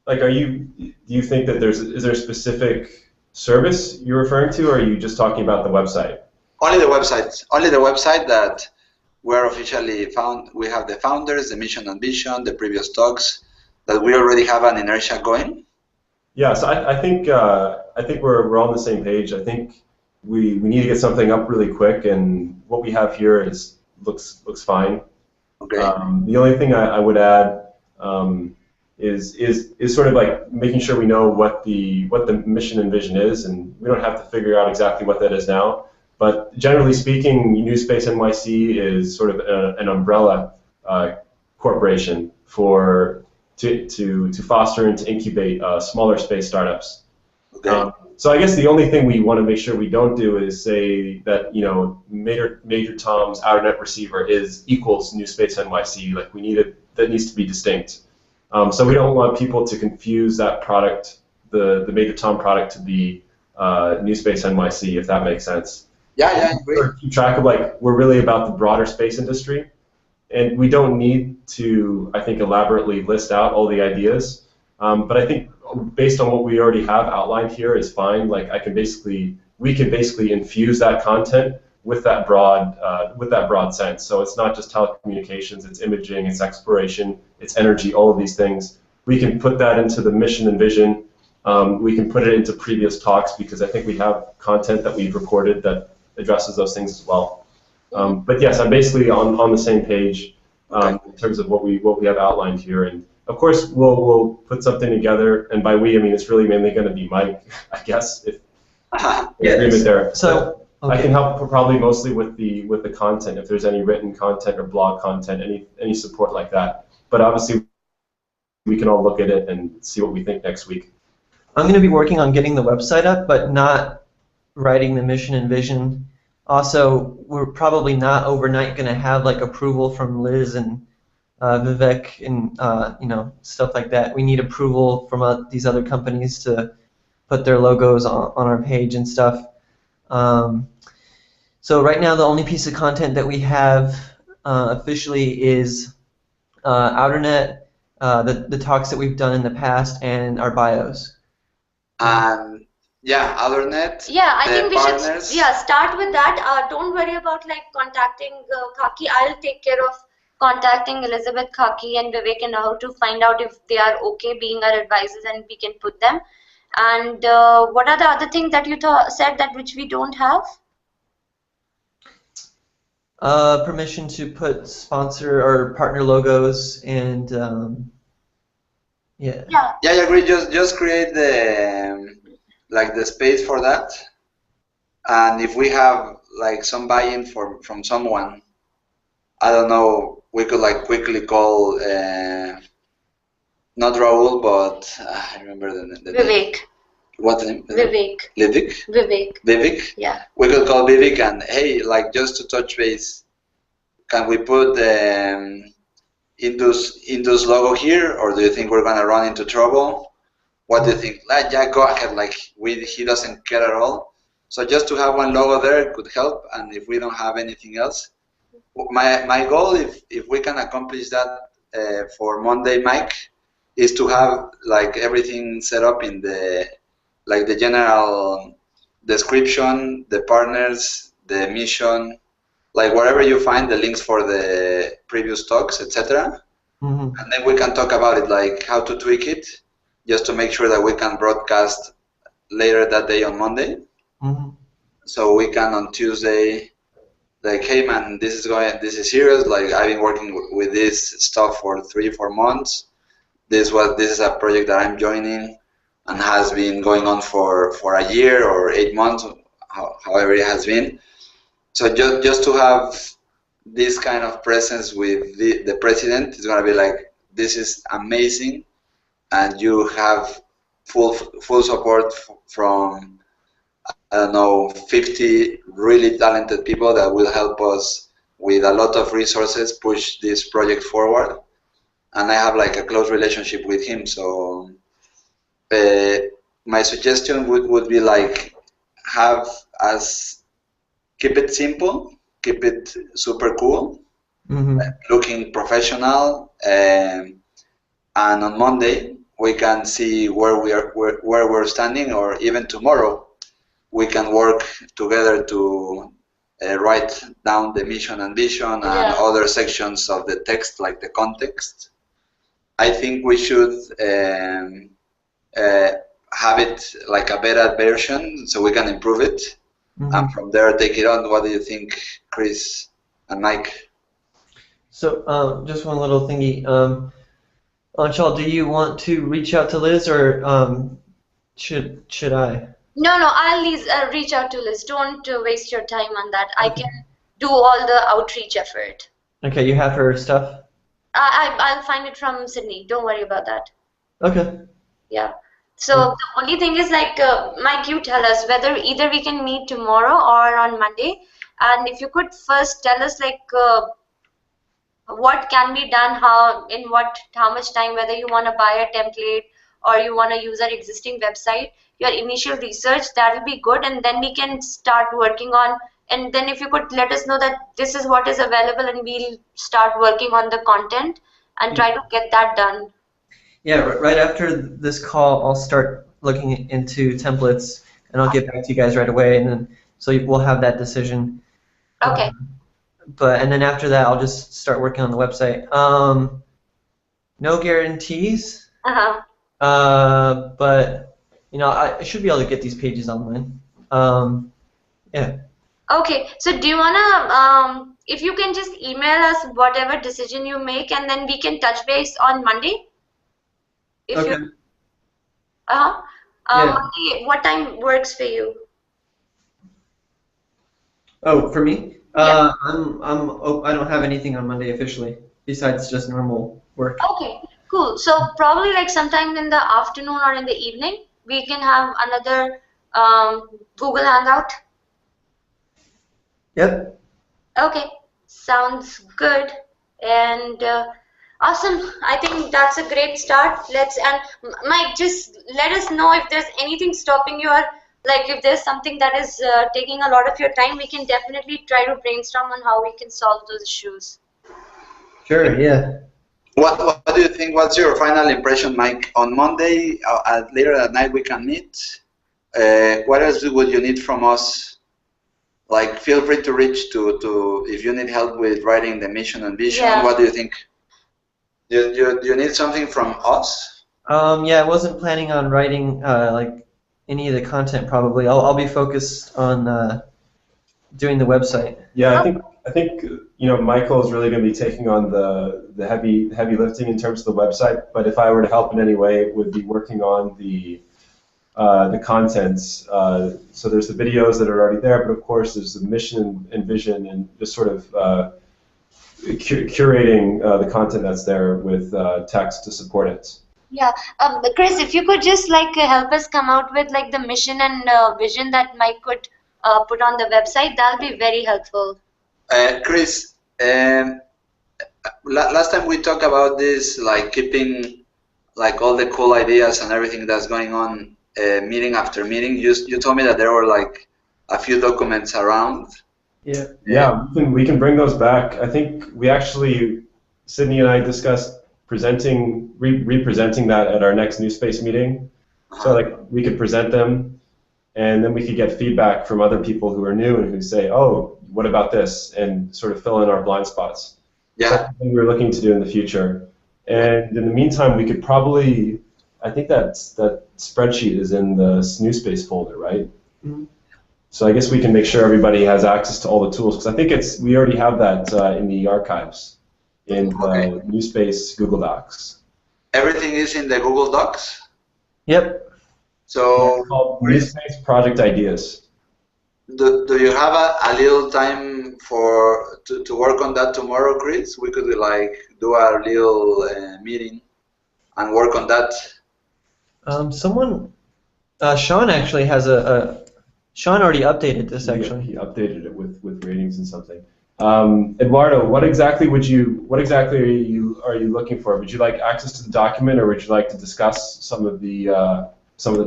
like, do you think that is there a specific service you're referring to, or are you just talking about the website? Only the website. Only the website that we're officially found. We have the founders, the mission and vision, the previous talks, that we already have an inertia going. Yeah, so I think we're on the same page. I think we need to get something up really quick, and what we have here looks fine. Okay. The only thing I would add is sort of like making sure we know what the mission and vision is, and we don't have to figure out exactly what that is now. But generally speaking, NewSpace NYC is sort of an umbrella corporation to foster and to incubate smaller space startups. Okay. So I guess the only thing we want to make sure we don't do is say that, you know, Major Tom's outernet receiver equals NewSpace NYC. Like, that needs to be distinct. So we don't want people to confuse that product, the Major Tom product, to the NewSpace NYC, if that makes sense. Yeah, I agree. Keep track of, like, we're really about the broader space industry, and we don't need to, I think, elaborately list out all the ideas. But I think based on what we already have outlined here is fine. Like, we can basically infuse that content with that broad sense. So it's not just telecommunications, it's imaging, it's exploration, it's energy, all of these things. We can put that into the mission and vision. We can put it into previous talks, because I think we have content that we've recorded that addresses those things as well. But yes, I'm basically on the same page in terms of what we have outlined here. And of course, we'll put something together, and by we, I mean it's really mainly going to be Mike, I guess, if agreement there. So okay. I can help probably mostly with the content, if there's any written content or blog content, any support like that. But obviously, we can all look at it and see what we think next week. I'm going to be working on getting the website up, but not writing the mission and vision. Also, we're probably not overnight going to have like approval from Liz and Vivek and you know, stuff like that. We need approval from these other companies to put their logos on our page and stuff. So right now, the only piece of content that we have officially is Outernet, the talks that we've done in the past, and our bios. Yeah, Outernet. Yeah, I think we partners. should start with that. Don't worry about like contacting Khaki. I'll take care of contacting Elizabeth, Khaki, and Vivek and how to find out if they are okay being our advisors, and we can put them. And what are the other things that you said that which we don't have? Permission to put sponsor or partner logos, and yeah, I agree. Just create the space for that, and if we have like some buy-in from someone, I don't know, we could like quickly call not Raul, but I remember the Vivek. name. What name? Vivek. Vivek. Yeah. We could call Vivek and, hey, like, just to touch base, can we put Indus logo here, or do you think we're gonna run into trouble? What do you think? Like, yeah, go ahead. Like he doesn't care at all. So just to have one logo there could help. And if we don't have anything else, my goal, if we can accomplish that for Monday, Mike, is to have like everything set up in the general description, the partners, the mission, like wherever you find the links for the previous talks, etc. And then we can talk about it, like how to tweak it, just to make sure that we can broadcast later that day on Monday. So we can on Tuesday, like, hey man, this is serious. Like, I've been working with this stuff for 3-4 months. This is a project that I'm joining and has been going on for a year or 8 months, however it has been. So just to have this kind of presence with the president is going to be like, this is amazing, and you have full support from, I don't know, 50 really talented people that will help us with a lot of resources push this project forward. And I have like a close relationship with him, so my suggestion would be like, keep it simple, keep it super cool, looking professional, and on Monday we can see where we're standing, or even tomorrow we can work together to write down the mission and vision and other sections of the text, like the context. I think we should have it like a beta version so we can improve it. And from there take it on. What do you think, Chris and Mike? So just one little thingy. Anshul, do you want to reach out to Liz, or should I? No, I'll reach out to Liz. Don't waste your time on that. I can do all the outreach effort. Okay, you have her stuff? I'll find it from Sydney. Don't worry about that. Okay. Yeah. So the only thing is, like, Mike, you tell us whether either we can meet tomorrow or on Monday. And if you could first tell us, like, what can be done, how much time, whether you want to buy a template or you want to use our existing website, your initial research, that will be good. And then we can start working on, and then if you could let us know that this is what is available, and we'll start working on the content and try to get that done. Yeah, right after this call, I'll start looking into templates, and I'll get back to you guys right away, and then so we'll have that decision. Okay. And then after that, I'll just start working on the website. No guarantees. But I should be able to get these pages online. Yeah. Okay. So do you wanna, if you can just email us whatever decision you make, and then we can touch base on Monday. Okay. Monday, what time works for you? Oh, for me? Yeah. I don't have anything on Monday officially besides just normal work. Okay, cool. So probably like sometime in the afternoon or in the evening, we can have another Google Hangout. Yep. Okay, sounds good. And awesome. I think that's a great start. Mike, just let us know if there's anything stopping you, or like if there's something that is taking a lot of your time. We can definitely try to brainstorm on how we can solve those issues. Sure, yeah. What do you think? What's your final impression, Mike? On Monday, later at night, we can meet. What else would you need from us? Like, feel free to reach to if you need help with writing the mission and vision. Yeah. What do you think? Do you need something from us? Yeah, I wasn't planning on writing like any of the content. Probably, I'll be focused on doing the website. Yeah, I think Michael is really going to be taking on the heavy lifting in terms of the website. But if I were to help in any way, it would be working on the contents. So there's the videos that are already there, but of course there's the mission and vision, and just sort of curating the content that's there with text to support it. Yeah, Chris, if you could just like help us come out with like the mission and vision that Mike could put on the website, that'll be very helpful. Chris, last time we talked about this, like keeping like all the cool ideas and everything that's going on meeting after meeting. You told me that there were like a few documents around. Yeah. Yeah, we can bring those back. I think we actually, Sydney and I discussed representing that at our next NewSpace meeting. So like we could present them, and then we could get feedback from other people who are new and who say, oh, what about this? And sort of fill in our blind spots. Yeah. So that's something we're looking to do in the future. And in the meantime, we could probably, I think that spreadsheet is in the NewSpace folder, right? Mm-hmm. So I guess we can make sure everybody has access to all the tools, because I think we already have that in the archives in the NewSpace Google Docs. Everything is in the Google Docs? Yep. So it's called NewSpace Project Ideas. Do you have a little time to work on that tomorrow, Chris? We could like do a little meeting and work on that. Sean actually has Sean already updated this actually. He updated it with ratings and something. Eduardo, what exactly are you looking for? Would you like access to the document, or would you like to discuss some of the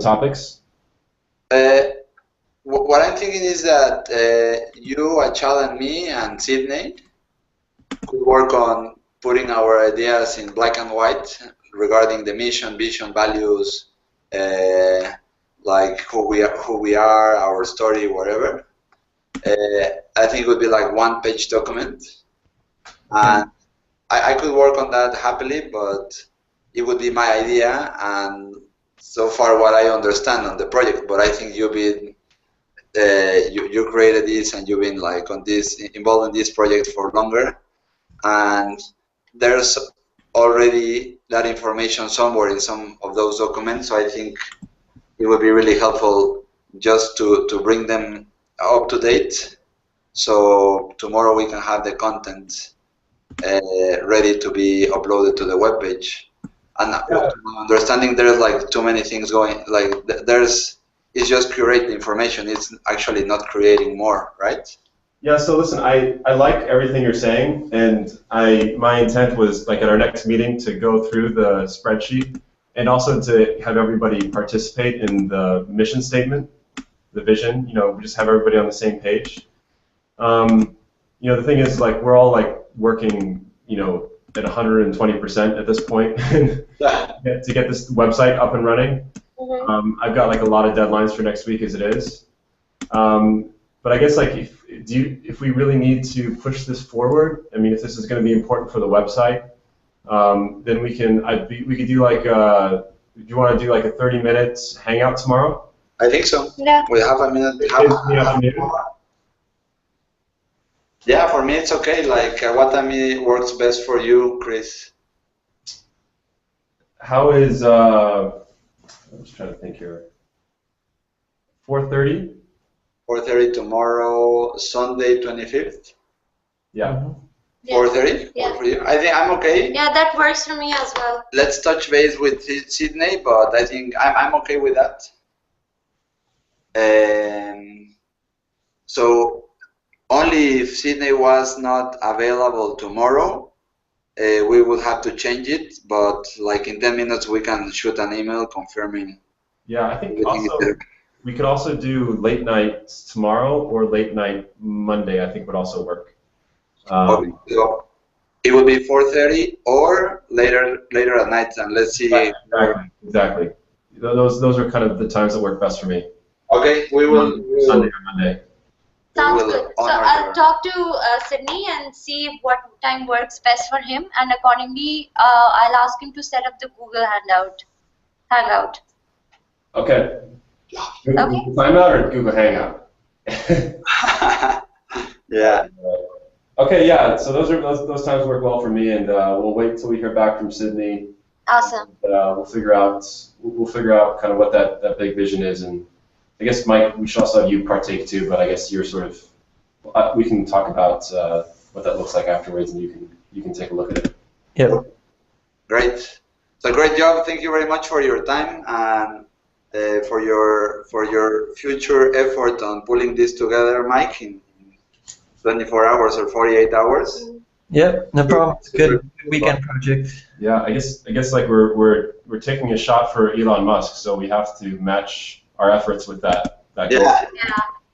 topics? What I'm thinking is that you, Achal, and me, and Sydney could work on putting our ideas in black and white regarding the mission, vision, values, like who we are, our story, whatever. I think it would be like one-page document, and I could work on that happily, but it would be my idea and so far what I understand on the project. But I think you've been you created this and you've been like involved in this project for longer, and there's already that information somewhere in some of those documents. So I think it would be really helpful just to bring them up to date, so tomorrow we can have the content ready to be uploaded to the webpage. And understanding there's like too many things going, like it's just curate the information, it's actually not creating more, right? Yeah, so listen, I like everything you're saying, and my intent was like at our next meeting to go through the spreadsheet and also to have everybody participate in the mission statement, the vision, we just have everybody on the same page. The thing is, like, we're all like working, at 120% at this point to get this website up and running. Mm-hmm. I've got like a lot of deadlines for next week as it is. But I guess like if we really need to push this forward, I mean, if this is going to be important for the website, then we could do like do you want to do like a 30-minute hangout tomorrow? I think so. Yeah. We have a minute. Yeah, for me it's okay. Like, what time works best for you, Chris? How is I was trying to think here. 4:30. 4:30 tomorrow, Sunday, 25th. Yeah. 4:30. Yeah. For you? I think I'm okay. Yeah, that works for me as well. Let's touch base with Sydney, but I think I'm okay with that. So only if Sydney was not available tomorrow, we would have to change it. But like in 10 minutes, we can shoot an email confirming. Yeah, I think also we could also do late night tomorrow or late night Monday. I think would also work. Okay, so it would be 4:30 or later at night, and let's see. Exactly. Those are kind of the times that work best for me. Okay, we will. Sunday or Monday. Sounds good. So I'll talk to Sydney and see what time works best for him, and accordingly, I'll ask him to set up the Google Hangout. Okay. Google Timeout or Google Hangout? Yeah. Okay. Yeah. So those times work well for me, and we'll wait till we hear back from Sydney. Awesome. We'll figure out kind of what that big vision is, and I guess Mike, we should also have you partake too. But I guess you're sort of we can talk about what that looks like afterwards, and you can take a look at it. Yeah. Great. So great job. Thank you very much for your time and for your future effort on pulling this together, Mike, in 24 hours or 48 hours. Yep, no problem. It's a good weekend project. Yeah, I guess like we're taking a shot for Elon Musk, so we have to match our efforts with that goal. Yeah.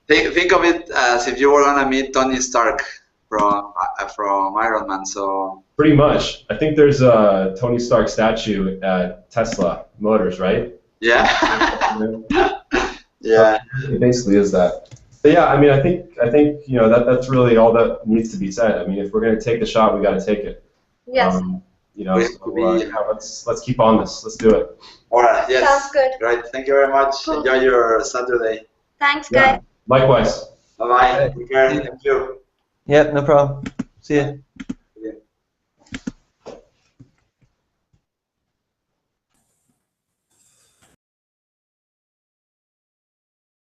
Think of it as if you were gonna meet Tony Stark from Iron Man. So Pretty much. I think there's a Tony Stark statue at Tesla Motors, right? yeah. Yeah. It basically is that. But yeah, I mean, I think that's really all that needs to be said. I mean, if we're gonna take the shot, we got to take it. Yes. Let's keep on this. Let's do it. All right. Yes. Sounds good. Great. Thank you very much. Cool. Enjoy your Saturday. Thanks, Yeah. guys. Likewise. Bye bye. Take care. Thank you. Yep, no problem. See ya.